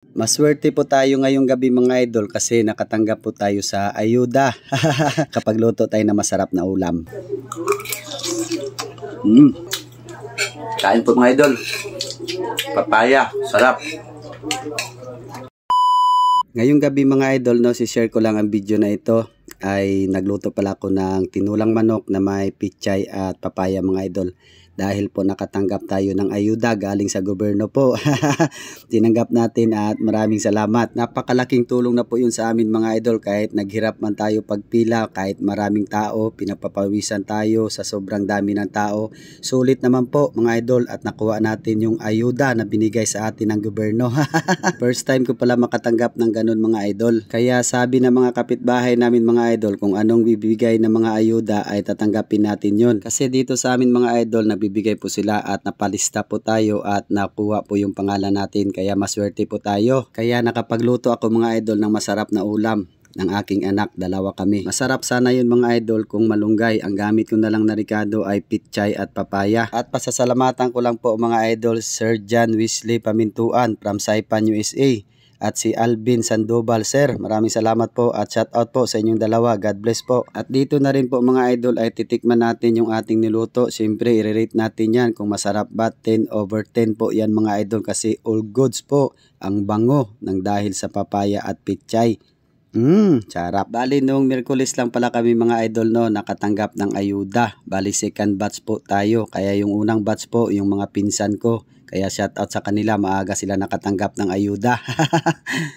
Maswerte po tayo ngayong gabi mga idol kasi nakatanggap po tayo sa ayuda kapag luto tayo na masarap na ulam. Kain po mga idol. Papaya, sarap. Ngayong gabi mga idol, no, si-share ko lang ang video na ito. Ay nagluto pala ako ng tinulang manok na may pichay at papaya mga idol. Dahil po nakatanggap tayo ng ayuda galing sa gobyerno po. Tinanggap natin at maraming salamat. Napakalaking tulong na po yun sa amin mga idol. Kahit naghirap man tayo pagpila, kahit maraming tao, pinapapawisan tayo sa sobrang dami ng tao. Sulit naman po mga idol at nakuha natin yung ayuda na binigay sa atin ng gobyerno. First time ko pala makatanggap ng ganun mga idol. Kaya sabi ng mga kapitbahay namin mga idol, kung anong bibigay ng mga ayuda ay tatanggapin natin yun. Kasi dito sa amin mga idol, bibigay po sila at napalista po tayo at nakuha po yung pangalan natin, kaya maswerte po tayo. Kaya nakapagluto ako mga idol ng masarap na ulam ng aking anak, dalawa kami. Masarap sana yun mga idol kung malunggay. Ang gamit ko na lang na ricado ay pichay at papaya. At pasasalamatan ko lang po mga idol Sir John Wesley Pamintuan from Saipan, USA. At si Alvin Sandoval, sir. Maraming salamat po at shout out po sa inyong dalawa. God bless po. At dito na rin po mga idol ay titikman natin yung ating niluto. Siyempre i-rate natin yan kung masarap ba. 10/10 po yan mga idol kasi all goods po. Ang bango ng dahil sa papaya at pichay. Sarap. Bali noong Miyerkules lang pala kami mga idol no, nakatanggap ng ayuda. Bali second batch po tayo. Kaya yung unang batch po yung mga pinsan ko. Kaya shout out sa kanila, maaga sila nakatanggap ng ayuda.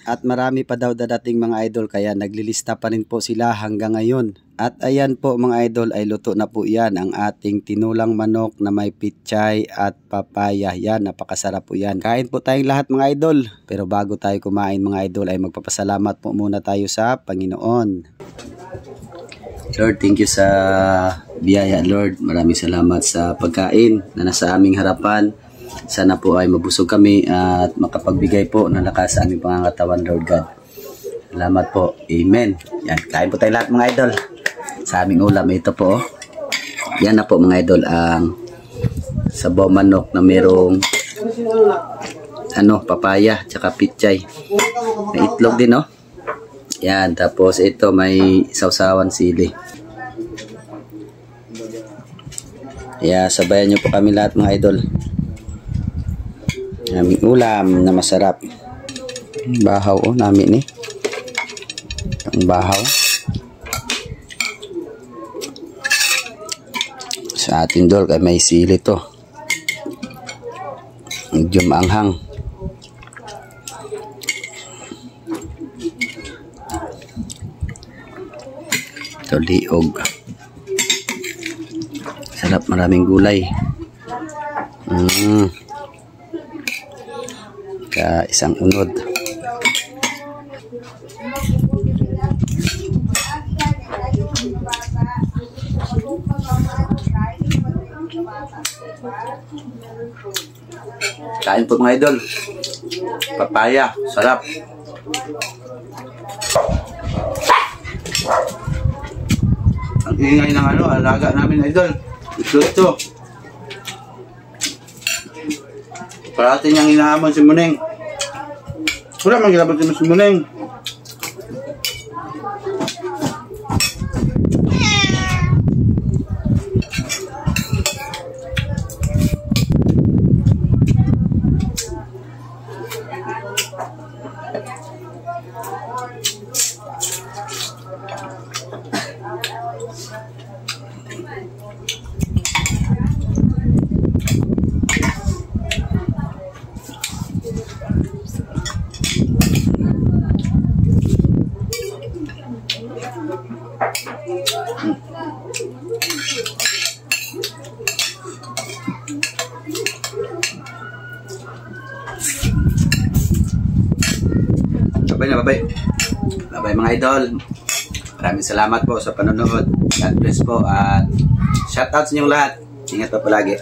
At marami pa daw dadating mga idol, kaya naglilista pa rin po sila hanggang ngayon. At ayan po mga idol, ay luto na po yan ang ating tinulang manok na may pichay at papaya. Yan, napakasarap po yan. Kain po tayong lahat mga idol. Pero bago tayo kumain mga idol ay magpapasalamat po muna tayo sa Panginoon. Lord, thank you sa biyaya Lord. Maraming salamat sa pagkain na nasa aming harapan. Sana po ay mabusog kami at makapagbigay po ng lakas sa aming pangangatawan, Lord God. Salamat po. Amen. Yan, kain po tayo lahat mga idol. Sa aming ulam, ito po. Yan na po mga idol ang sabaw manok na merong papaya tsaka pichay. May itlog din, no? Yan, tapos ito may sausawan sili. Yeah, sabayan nyo po kami lahat mga idol. Naming ulam na masarap. Bahaw namin ang bahaw. Sa atin dol kay may sili to. Medyo maanghang. Ito liog. Sarap, maraming gulay. Isang unod. Kain po mga idol. Papaya, sarap. Ang ingay ng alaga namin idol. Ito. Parati niyang inahamon si Muneng. Wala man ginabot si Muneng. Bye mga idol. Maraming salamat po sa panonood. God bless po at shout out sa inyong lahat. Ingat pa palagi.